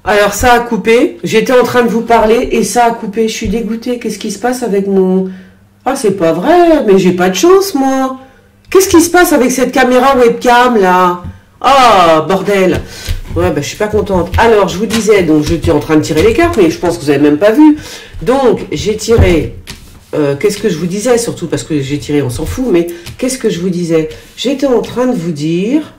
Alors, ça a coupé. J'étais en train de vous parler et ça a coupé. Je suis dégoûtée. Qu'est-ce qui se passe avec mon... Ah, c'est pas vrai, mais j'ai pas de chance, moi. Qu'est-ce qui se passe avec cette caméra webcam, là? Ah, bordel. Ouais, bah, je suis pas contente. Alors, je vous disais, donc, j'étais en train de tirer les cartes, mais je pense que vous avez même pas vu. Donc, j'ai tiré... qu'est-ce que je vous disais, surtout parce que j'ai tiré, on s'en fout, mais qu'est-ce que je vous disais? J'étais en train de vous dire...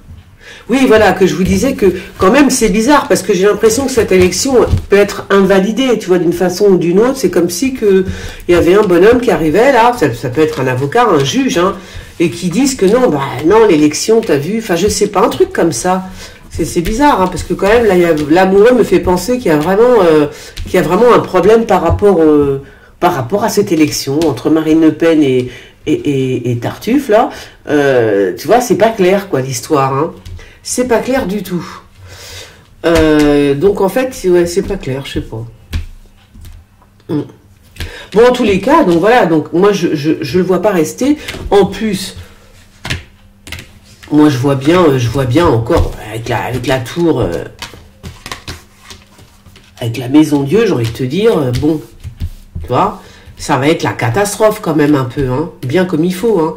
Oui, voilà, que je vous disais que quand même c'est bizarre parce que j'ai l'impression que cette élection peut être invalidée, tu vois, d'une façon ou d'une autre. C'est comme si il y avait un bonhomme qui arrivait là, ça peut être un avocat, un juge, hein, et qui disent que non, bah non, l'élection, t'as vu, enfin je sais pas, un truc comme ça. C'est bizarre, hein, parce que quand même là, l'amoureux me fait penser qu'il y a vraiment un problème par rapport à cette élection entre Marine Le Pen et Tartuffe là. Tu vois, c'est pas clair quoi l'histoire, hein. C'est pas clair du tout. Donc en fait, ouais, c'est pas clair, je sais pas. Bon, en tous les cas, donc voilà, donc moi je le vois pas rester. En plus, moi je vois bien encore avec la tour, avec la maison Dieu, j'ai envie de te dire, bon, tu vois, ça va être la catastrophe quand même un peu, hein, bien comme il faut, hein.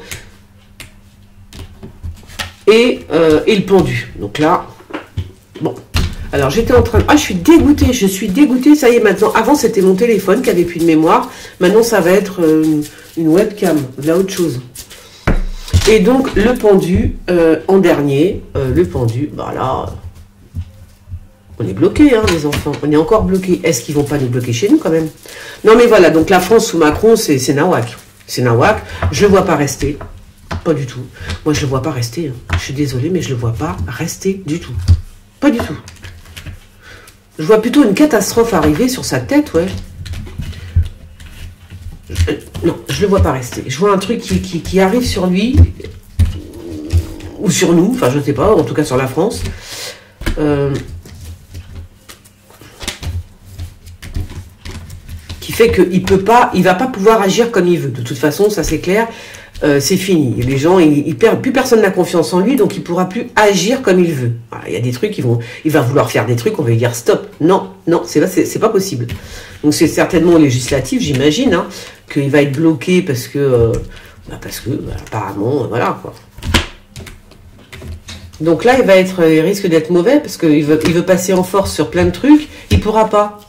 Et le pendu. Donc là, bon. Alors j'étais en train de... Ah, je suis dégoûtée, ça y est maintenant. Avant c'était mon téléphone qui avait plus de mémoire. Maintenant ça va être une webcam, là autre chose. Et donc le pendu, en dernier, le pendu, bah là, on est bloqué, hein, les enfants. On est encore bloqué. Est-ce qu'ils vont pas nous bloquer chez nous quand même? Non mais voilà, donc la France sous Macron, c'est nawak. C'est nawak. Je ne vois pas rester. Pas du tout. Moi, je le vois pas rester. Hein. Je suis désolée, mais je le vois pas rester du tout. Pas du tout. Je vois plutôt une catastrophe arriver sur sa tête, ouais. Non, je le vois pas rester. Je vois un truc qui arrive sur lui, ou sur nous, enfin, je sais pas, en tout cas sur la France. Qui fait qu'il peut pas, il va pas pouvoir agir comme il veut. De toute façon, ça c'est clair. C'est fini. Les gens, plus personne n'a confiance en lui, donc il pourra plus agir comme il veut. Voilà, il y a des trucs, il va vouloir faire des trucs, on va lui dire stop. Non, c'est pas possible. Donc c'est certainement législatif, j'imagine, hein, qu'il va être bloqué parce que apparemment, voilà quoi. Donc là, il risque d'être mauvais parce qu'il veut passer en force sur plein de trucs. Il pourra pas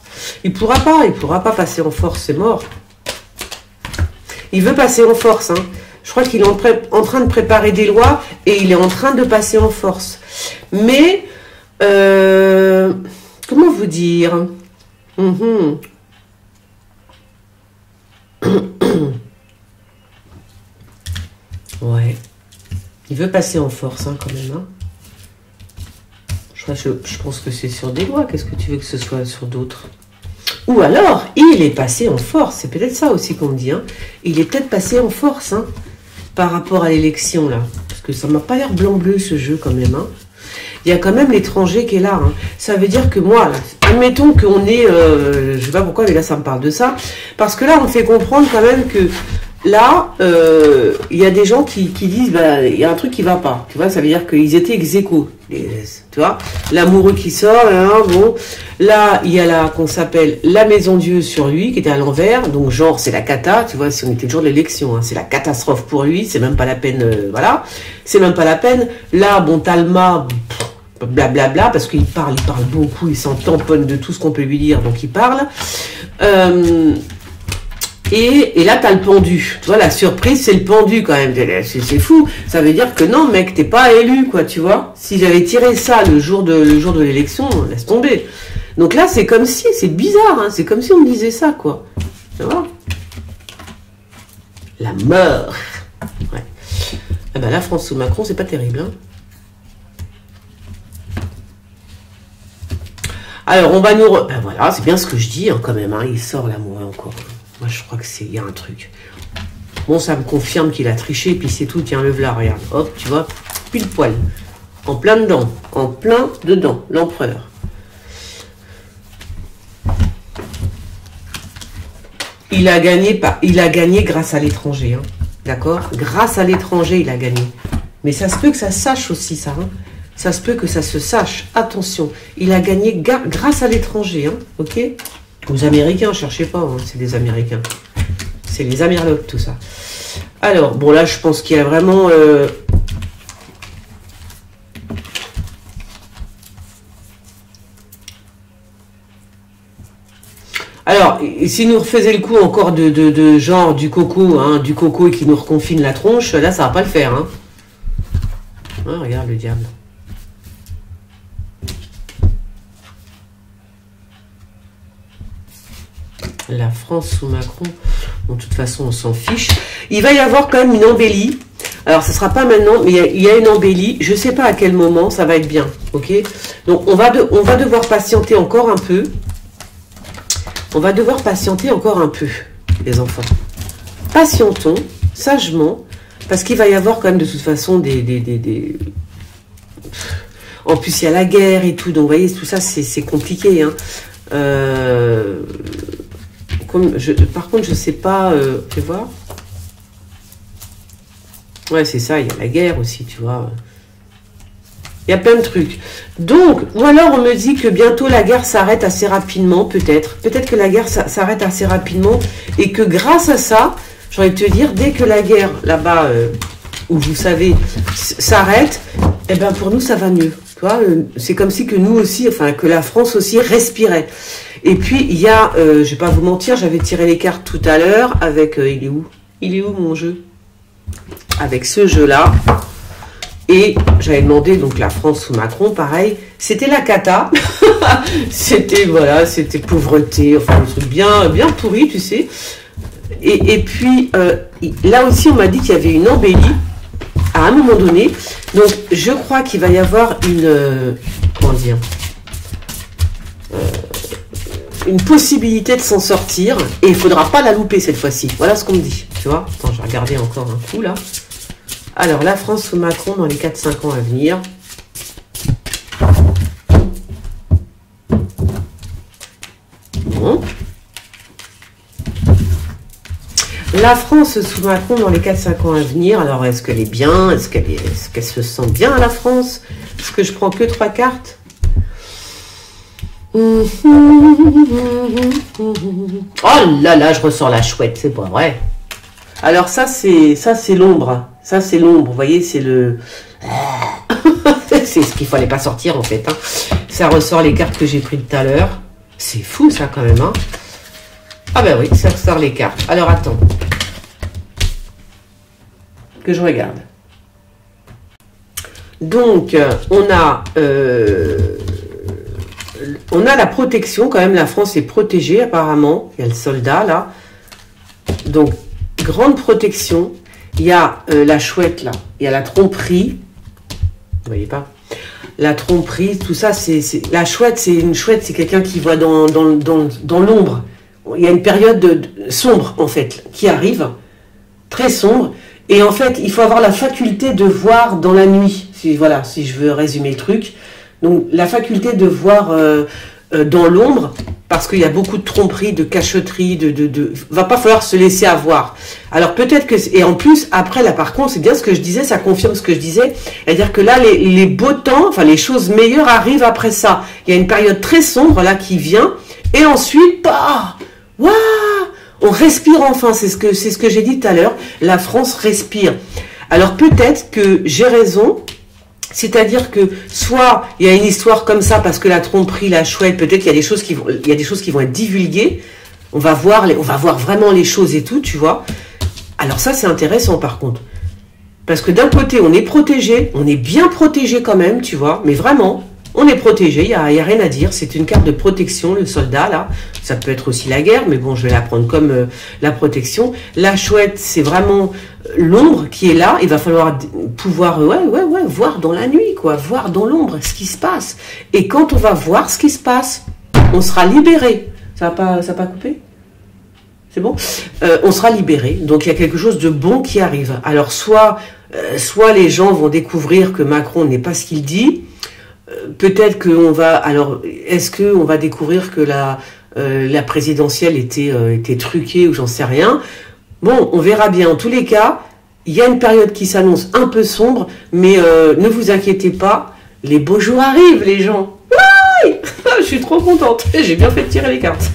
passer en force, c'est mort. Il veut passer en force, hein. Je crois qu'il est en train de préparer des lois et il est en train de passer en force. Mais, comment vous dire? Ouais. Il veut passer en force, hein, quand même. Hein. Je pense que c'est sur des lois. Qu'est-ce que tu veux que ce soit sur d'autres? Ou alors, il est passé en force. C'est peut-être ça aussi qu'on me dit. Hein. Il est peut-être passé en force, hein, par rapport à l'élection, là. Parce que ça m'a pas l'air blanc-bleu, ce jeu, quand même. Hein. Il y a quand même l'étranger qui est là. Hein. Ça veut dire que moi, là, admettons qu'on est... je sais pas pourquoi, mais là, ça me parle de ça. Parce que là, on me fait comprendre quand même que... Là, il y a des gens qui disent, bah, il y a un truc qui va pas. Tu vois, ça veut dire qu'ils étaient ex-aequo. Tu vois, l'amoureux qui sort, hein, bon. Là, il y a qu'on s'appelle la Maison Dieu sur lui, qui était à l'envers. Donc, genre, c'est la cata. Tu vois, si on était le jour de l'élection, hein, c'est la catastrophe pour lui. C'est même pas la peine, voilà. C'est même pas la peine. Là, bon, Talma, blablabla, parce qu'il parle beaucoup, il s'en tamponne de tout ce qu'on peut lui dire, donc il parle. Et là, t'as le pendu. Tu vois, la surprise, c'est le pendu quand même. C'est fou. Ça veut dire que non, mec, t'es pas élu, quoi, tu vois. Si j'avais tiré ça le jour de l'élection, laisse tomber. Donc là, c'est comme si, c'est bizarre, hein. C'est comme si on me disait ça, quoi. Tu vois. La mort. Ouais. Ah ben la France sous Macron, c'est pas terrible, hein. Alors, on va nous... Ben voilà, c'est bien ce que je dis, hein, quand même, hein. Il sort l'amoureux encore. Moi, je crois que il y a un truc. Bon, ça me confirme qu'il a triché, et puis c'est tout. Tiens, le là, regarde. Hop, tu vois, pile poil. En plein dedans. En plein dedans, l'empereur. Il a gagné grâce à l'étranger. Hein. D'accord? Grâce à l'étranger, il a gagné. Mais ça se peut que ça sache aussi, ça. Hein. Ça se peut que ça se sache. Attention, il a gagné grâce à l'étranger, hein, ok? Aux Américains, cherchez pas, hein, c'est des Américains. C'est les Amerlocs, tout ça. Alors, bon là, je pense qu'il y a vraiment... Alors, si nous refaisaient le coup encore de genre du coco, hein, du coco et qui nous reconfine la tronche, là, ça va pas le faire. Hein. Ah, regarde le diable. La France sous Macron, bon, de toute façon, on s'en fiche. Il va y avoir quand même une embellie. Alors, ce ne sera pas maintenant, mais il y a une embellie. Je ne sais pas à quel moment ça va être bien. Ok. Donc, on va devoir patienter encore un peu. On va devoir patienter encore un peu, les enfants. Patientons, sagement, parce qu'il va y avoir quand même de toute façon des... En plus, il y a la guerre et tout, donc vous voyez, tout ça, c'est compliqué. Hein. Par contre, je sais pas... tu vois? Ouais, c'est ça, il y a la guerre aussi, tu vois. Il y a plein de trucs. Donc, ou alors on me dit que bientôt la guerre s'arrête assez rapidement, peut-être. Peut-être que la guerre s'arrête assez rapidement et que grâce à ça, j'ai envie de te dire, dès que la guerre, là-bas, où vous savez, s'arrête, eh ben pour nous, ça va mieux. Tu vois, c'est comme si que nous aussi, enfin, que la France aussi respirait. Et puis, il y a, je vais pas vous mentir, j'avais tiré les cartes tout à l'heure avec, il est où? Il est où mon jeu? Avec ce jeu-là. Et j'avais demandé, donc la France sous Macron, pareil, c'était la cata, c'était, voilà, c'était pauvreté, enfin, un truc bien pourri, tu sais. Et puis, là aussi, on m'a dit qu'il y avait une embellie, à un moment donné, donc je crois qu'il va y avoir une, comment dire, une possibilité de s'en sortir, et il ne faudra pas la louper cette fois-ci, voilà ce qu'on me dit, tu vois. Attends, je vais regarder encore un coup, là. Alors, la France sous Macron dans les 4-5 ans à venir. Bon. La France sous Macron dans les 4-5 ans à venir. Alors, est-ce qu'elle est bien? Est-ce qu'elle se sent bien, la France? Est-ce que je prends que 3 cartes? Oh là là, je ressors la chouette, c'est pas vrai. Alors, ça, c'est l'ombre. Ça, c'est l'ombre, vous voyez, c'est le... c'est ce qu'il fallait pas sortir, en fait. Hein. Ça ressort les cartes que j'ai prises tout à l'heure. C'est fou, ça, quand même. Hein. Ah ben oui, ça ressort les cartes. Alors, attends. Que je regarde. Donc, on a la protection, quand même. La France est protégée, apparemment. Il y a le soldat, là. Donc, grande protection. Il y a la chouette, là. Il y a la tromperie. Vous voyez pas? La tromperie, tout ça, c'est... La chouette, c'est quelqu'un qui voit dans l'ombre. Il y a une période sombre, en fait, qui arrive. Très sombre. Et en fait, il faut avoir la faculté de voir dans la nuit. Voilà, si je veux résumer le truc. Donc, la faculté de voir dans l'ombre, parce qu'il y a beaucoup de tromperies, de cachotteries, va pas falloir se laisser avoir. Alors peut-être que... Et en plus, après, là par contre, c'est bien ce que je disais, ça confirme ce que je disais. C'est-à-dire que là, les beaux temps, enfin les choses meilleures arrivent après ça. Il y a une période très sombre, là, qui vient. Et ensuite, bah, waouh, on respire enfin. C'est ce que j'ai dit tout à l'heure. La France respire. Alors peut-être que j'ai raison. C'est-à-dire que soit il y a une histoire comme ça parce que la tromperie, la chouette, peut-être qu'il y a des choses qui vont être divulguées. On va voir vraiment les choses et tout, tu vois. Alors ça, c'est intéressant par contre. Parce que d'un côté, on est protégé, on est bien protégé quand même, tu vois. Mais vraiment, on est protégé, il y a rien à dire. C'est une carte de protection, le soldat, là. Ça peut être aussi la guerre, mais bon, je vais la prendre comme la protection. La chouette, c'est vraiment l'ombre qui est là. Il va falloir pouvoir, voir dans la nuit, quoi. Voir dans l'ombre ce qui se passe. Et quand on va voir ce qui se passe, on sera libéré. Ça n'a pas coupé? C'est bon? On sera libéré. Donc, il y a quelque chose de bon qui arrive. Alors, soit les gens vont découvrir que Macron n'est pas ce qu'il dit. Peut-être qu'on va... Alors, est-ce qu'on va découvrir que la présidentielle était truquée ou j'en sais rien? Bon, on verra bien. En tous les cas, il y a une période qui s'annonce un peu sombre, mais ne vous inquiétez pas. Les beaux jours arrivent, les gens. Ouais. Je suis trop contente. J'ai bien fait de tirer les cartes.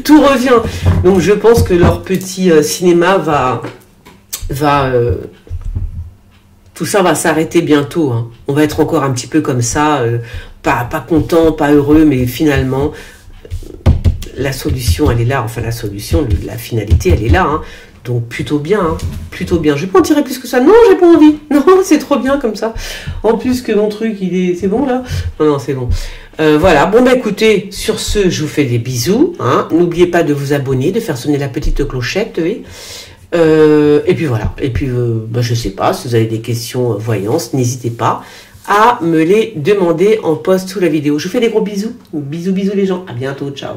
Tout revient. Donc je pense que leur petit cinéma tout ça va s'arrêter bientôt. Hein. On va être encore un petit peu comme ça, pas content, pas heureux, mais finalement, la solution, elle est là. Enfin, la solution, la finalité, elle est là. Hein. Donc plutôt bien, hein. Plutôt bien. Je vais pas en tirer plus que ça. Non, j'ai pas envie. Non, c'est trop bien comme ça. En plus que mon truc, c'est bon là. Non, c'est bon. Voilà. Bon bah écoutez, sur ce, je vous fais des bisous. Hein. N'oubliez pas de vous abonner, de faire sonner la petite clochette. Oui. Et puis voilà. Et puis je sais pas si vous avez des questions voyance, n'hésitez pas à me les demander en post sous la vidéo. Je vous fais des gros bisous. Bisous les gens. À bientôt. Ciao.